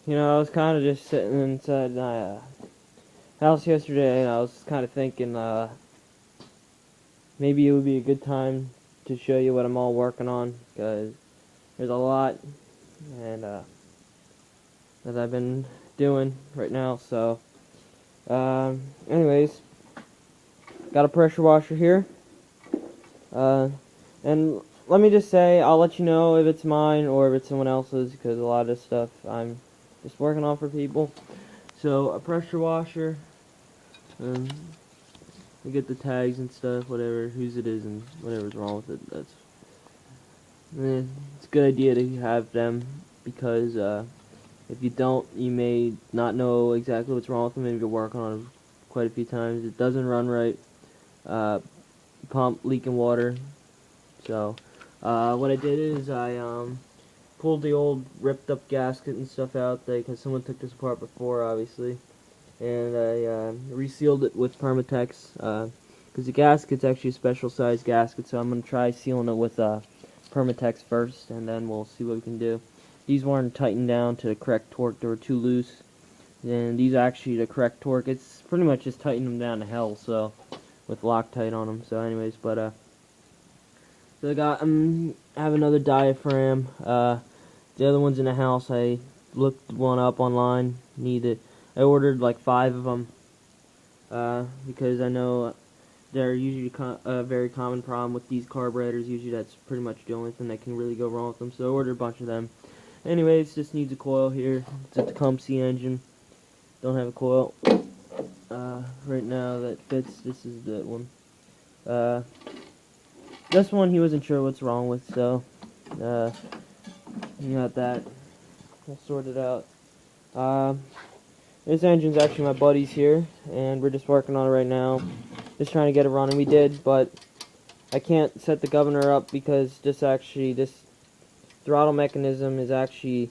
I was kind of just sitting inside my house yesterday, and I was kind of thinking maybe it would be a good time to show you what I'm all working on, because there's a lot and that I've been doing right now. So, anyways, got a pressure washer here, and let me just say, I'll let you know if it's mine or if it's someone else's, because a lot of this stuff I'm just working on for people. So, a pressure washer. We get the tags and stuff, whatever, whose it is and whatever's wrong with it. It's a good idea to have them, because if you don't, you may not know exactly what's wrong with them. Maybe you're working on it quite a few times. It doesn't run right. Pump leaking water. So what I did is I pulled the old ripped up gasket and stuff out there, because someone took this apart before, obviously. And I resealed it with Permatex, because the gasket's actually a special size gasket, so I'm going to try sealing it with Permatex first, and then we'll see what we can do. These weren't tightened down to the correct torque, they were too loose, and these are actually the correct torque. It's pretty much just tightening them down to hell, so, with Loctite on them. So anyways, so I have another diaphragm. The other one's in the house. I looked one up online, I ordered like 5 of them, because I know they're usually a very common problem with these carburetors. Usually that's pretty much the only thing that can really go wrong with them, so I ordered a bunch of them. Anyways, just needs a coil here. It's a Tecumseh engine. Don't have a coil right now that fits. This is the one. This one he wasn't sure what's wrong with, so you got that. We'll sort it out. This engine's actually my buddy's here, and we're just working on it right now. Just trying to get it running. We did, but I can't set the governor up because this throttle mechanism is actually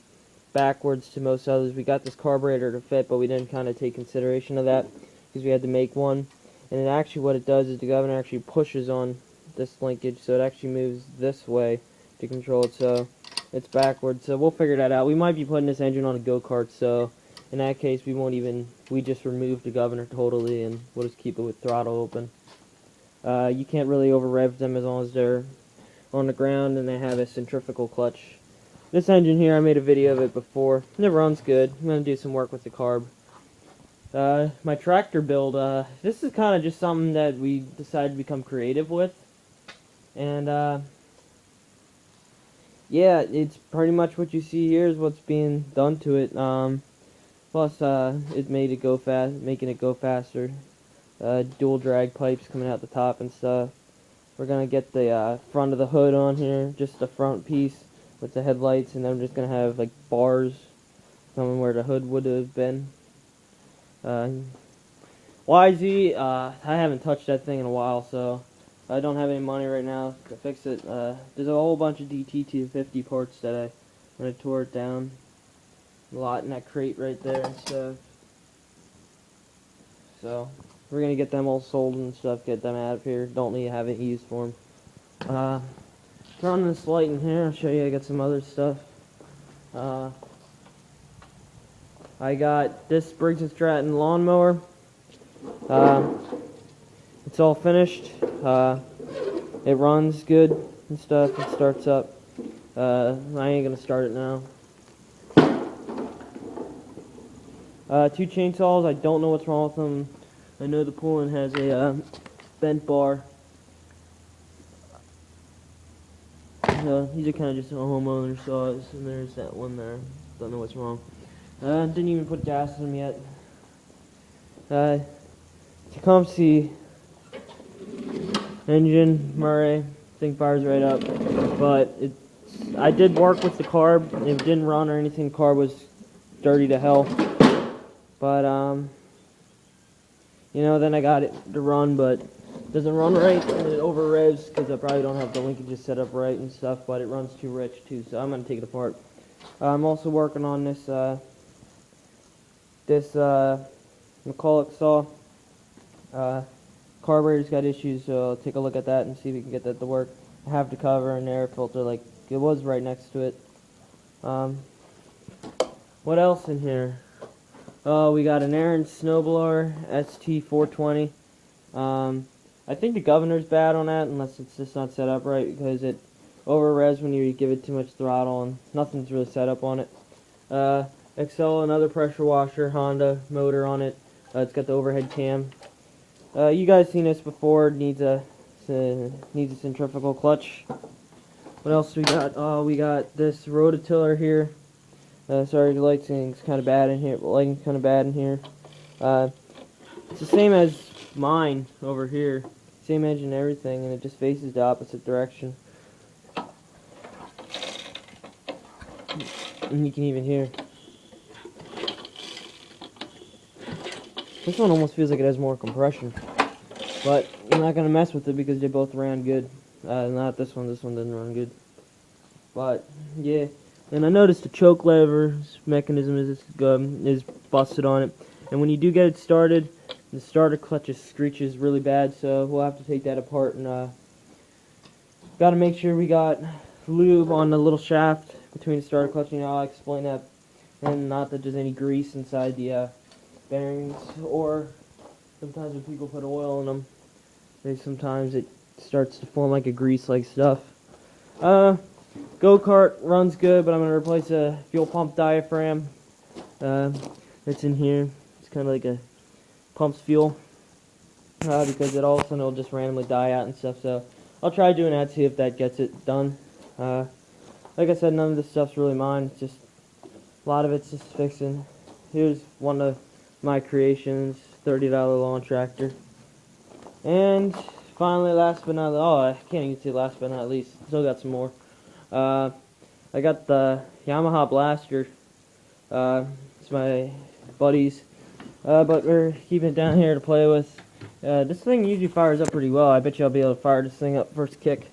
backwards to most others. We got this carburetor to fit, but we didn't kind of take consideration of that because we had to make one. And then actually what it does is the governor actually pushes on this linkage, so it actually moves this way to control it, so it's backwards. So we'll figure that out. We might be putting this engine on a go-kart, so in that case we just remove the governor totally, and we'll just keep it with throttle open. You can't really over-rev them as long as they're on the ground and they have a centrifugal clutch. This engine here, I made a video of it before. It runs good. I'm going to do some work with the carb. My tractor build, this is kind of just something that we decided to become creative with. And, yeah, it's pretty much what you see here is what's being done to it. Plus, it made it go fast, making it go faster. Dual drag pipes coming out the top and stuff. We're gonna get the front of the hood on here, just the front piece with the headlights, and then I'm just gonna have like bars coming where the hood would have been. YZ, I haven't touched that thing in a while, so I don't have any money right now to fix it. There's a whole bunch of DT250 parts that when I tore it down, a lot in that crate right there and stuff. So we're gonna get them all sold and stuff, get them out of here. Don't need to have it used for them. Turn on this light in here. I'll show you. I got some other stuff. I got this Briggs & Stratton lawnmower. It's all finished. It runs good and stuff. It starts up. I ain't gonna start it now. 2 chainsaws. I don't know what's wrong with them. I know the Pullen has a bent bar. These are kind of just homeowner saws, and there's that one there. Don't know what's wrong. Didn't even put gas in them yet. Tecumseh engine, Murray, thing fires right up. But I did work with the carb. It didn't run or anything. The carb was dirty to hell. But then I got it to run, but it doesn't run right, and it over revs because I probably don't have the linkages set up right and stuff. But it runs too rich too, so I'm gonna take it apart. I'm also working on this McCulloch saw. Carburetor's got issues, so I'll take a look at that and see if we can get that to work. I have the cover and air filter, like it was right next to it. What else in here? Oh, we got an Aaron snowblower ST420. I think the governor's bad on that unless it's just not set up right, because it over-res when you give it too much throttle and nothing's really set up on it. Excel, another pressure washer, Honda motor on it. It's got the overhead cam. You guys seen this before. Needs a centrifugal clutch. What else we got? Oh, we got this rototiller here. Sorry, the lighting's kind of bad in here. Lighting's kind of bad in here. It's the same as mine over here. Same engine and everything, and it just faces the opposite direction. And you can even hear. This one almost feels like it has more compression. But I'm not going to mess with it because they both ran good. Not this one. This one didn't run good. But, yeah. And I noticed the choke lever's mechanism is busted on it. And when you do get it started, the starter clutch just screeches really bad. So we'll have to take that apart and got to make sure we got lube on the little shaft between the starter clutch. You know, I'll explain that. And not that there's any grease inside the bearings, or sometimes when people put oil in them, sometimes it starts to form like a grease-like stuff. Go-kart runs good, but I'm going to replace a fuel pump diaphragm that's in here. It's kind of like a pumps fuel because it all of a sudden will just randomly die out and stuff. So I'll try doing that, see if that gets it done. Like I said, none of this stuff's really mine. It's just a lot of it's just fixing. Here's one of my creations, $30 lawn tractor. And finally, last but not least, oh, I can't even say last but not least, still got some more. I got the Yamaha Blaster. It's my buddy's, but we're keeping it down here to play with. This thing usually fires up pretty well. I bet you I'll be able to fire this thing up first kick.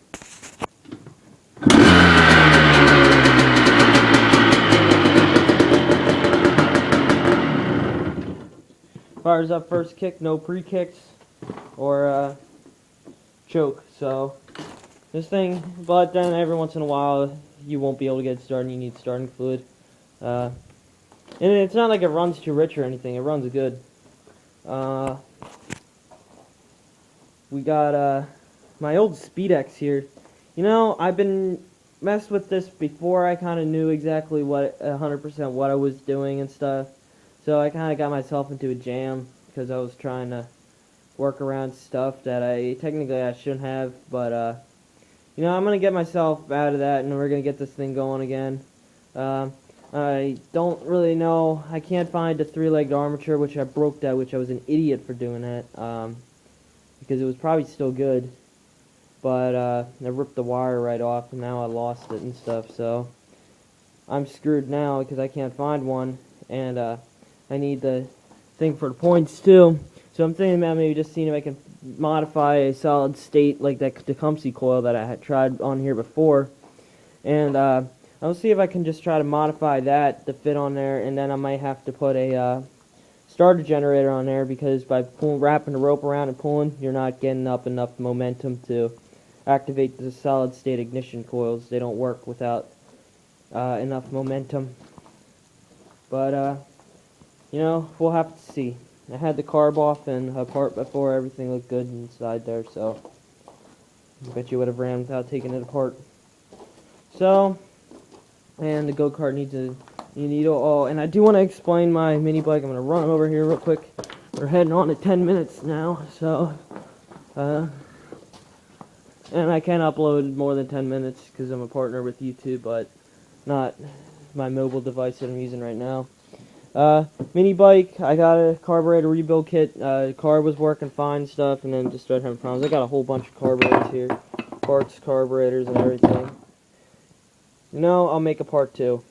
Fires up first kick, no pre-kicks or choke. So this thing, but then every once in a while you won't be able to get it started. You need starting fluid, and it's not like it runs too rich or anything. It runs good. We got my old Speedex here. You know, I've been messed with this before. I kind of knew exactly what 100% what I was doing and stuff. So I kind of got myself into a jam because I was trying to work around stuff that I shouldn't have. But you know, I'm gonna get myself out of that, and we're gonna get this thing going again. I don't really know. I can't find a 3-legged armature, which I broke that, which I was an idiot for doing that, because it was probably still good. But I ripped the wire right off, and now I lost it and stuff. So I'm screwed now because I can't find one, and I need the thing for the points too. So I'm thinking about maybe just seeing if I can modify a solid state like that Tecumseh coil that I had tried on here before. And I'll see if I can just try to modify that to fit on there, and then I might have to put a starter generator on there, because by wrapping the rope around and pulling, you're not getting up enough momentum to activate the solid state ignition coils. They don't work without enough momentum. But you know, we'll have to see. I had the carb off and apart before. Everything looked good inside there, so I bet you would have ran without taking it apart. So, and the go-kart needs a new needle. Oh, and I do want to explain my mini bike. I'm going to run over here real quick. We're heading on to 10 minutes now, so, and I can upload more than 10 minutes because I'm a partner with YouTube, but not my mobile device that I'm using right now. Mini bike, I got a carburetor rebuild kit. Car was working fine stuff, and then just started having problems. I got a whole bunch of carburetors here. Parts, carburetors, and everything. You know, I'll make a part 2.